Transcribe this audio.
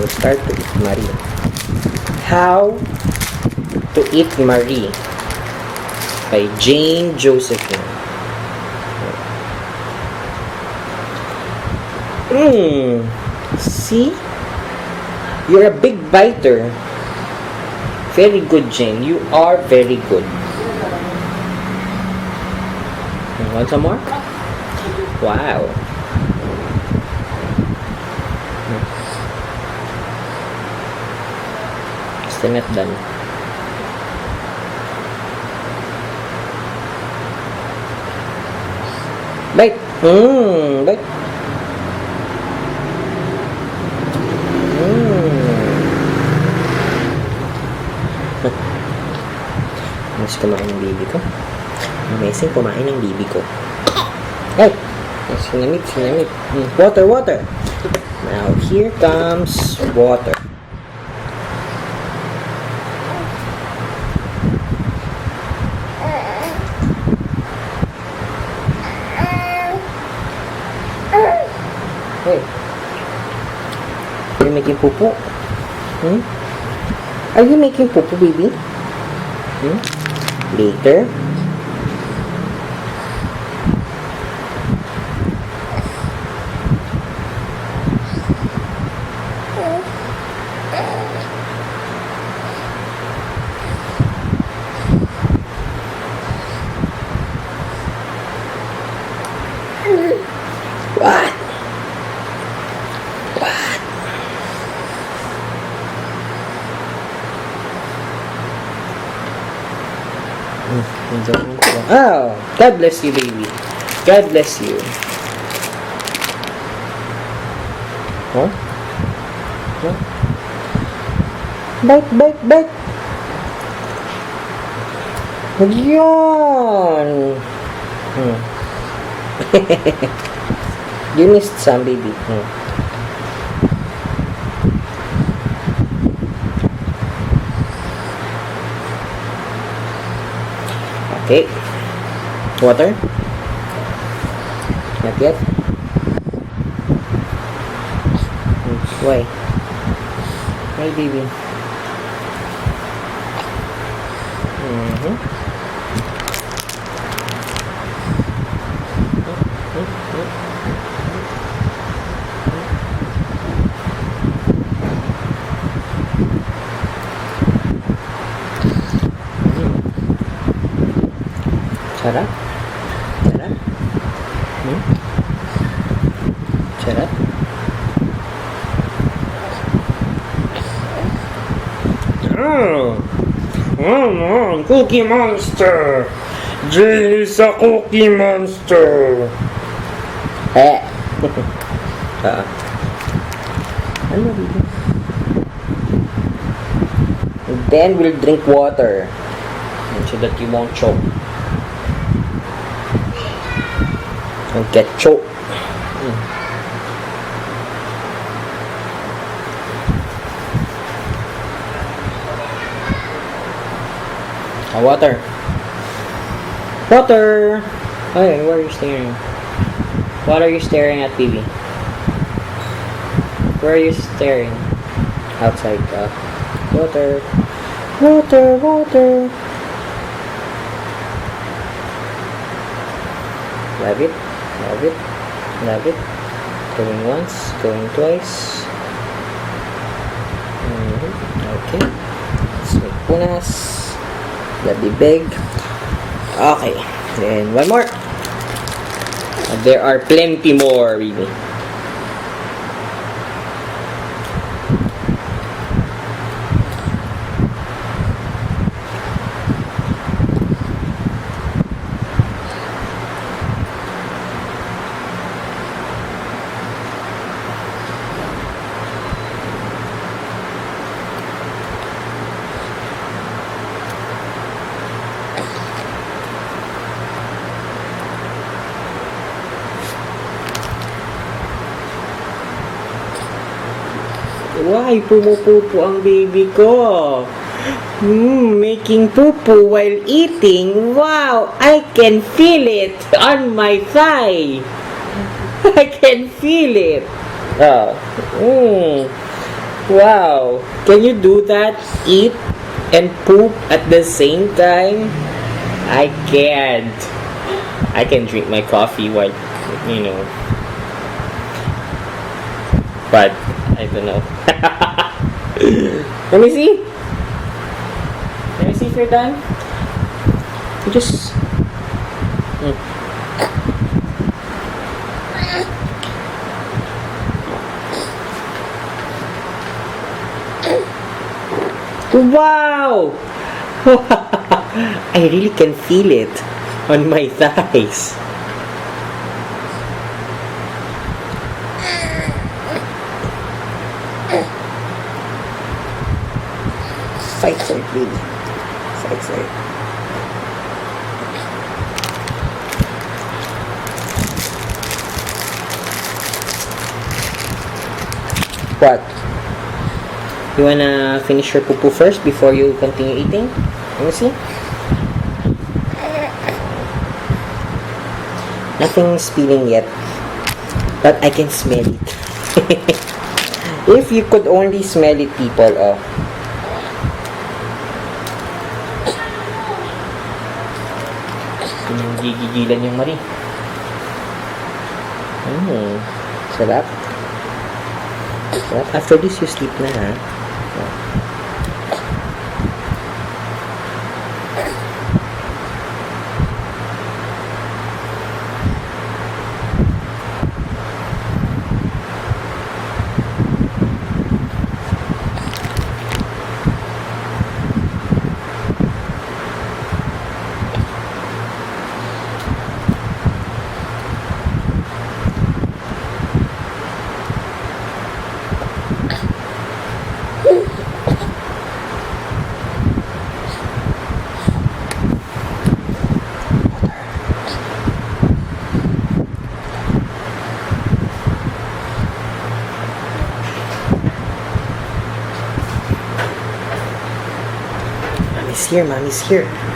will start to eat Marie. How to Eat Marie by Jane Josephine. See? You're a big biter. Very good, Jane. You are very good. Want some more? Wow. Still not done. Bite. Bite. Mas kumain ng baby ko. Amazing kumain ng baby ko. Hey! Sinamit. Water. Now, here comes water. Hey! Are you making poo-poo? Are you making poo-poo, baby? Later. What? Oh, God bless you, baby. God bless you. Huh? Bite. Yan. You missed some, baby. Okay. Water? Not yet? Why? Why, baby? Sarap? Sarap? Cookie Monster! Jay is a Cookie Monster! Ano, baby? Then we'll drink water so that you won't choke. Don't get choked. Water. Hey, where are you staring? What are you staring at, baby? Where are you staring? Outside. Water. Love it. Going once, going twice. Okay. Let's make punas. Let be big. Okay. Then one more. There are plenty more, really. Why pumupupo ang baby ko? Making poo-poo while eating. Wow, I can feel it on my thigh. I can feel it. Wow. Can you do that? Eat and poop at the same time? I can't. I can drink my coffee while, you know. But, I don't know. Let me see. Let me see if you're done. You just... Wow! I really can feel it on my thighs. Fight for it, baby. Fight for it. What? You wanna finish your poo-poo first before you continue eating? Let me see. Nothing's spilling yet, but I can smell it. If you could only smell it, people, oh. Gigigilan yung Marie. Sarap. Sarap. After this, you sleep na, ha? Mommy's here, Mommy's here.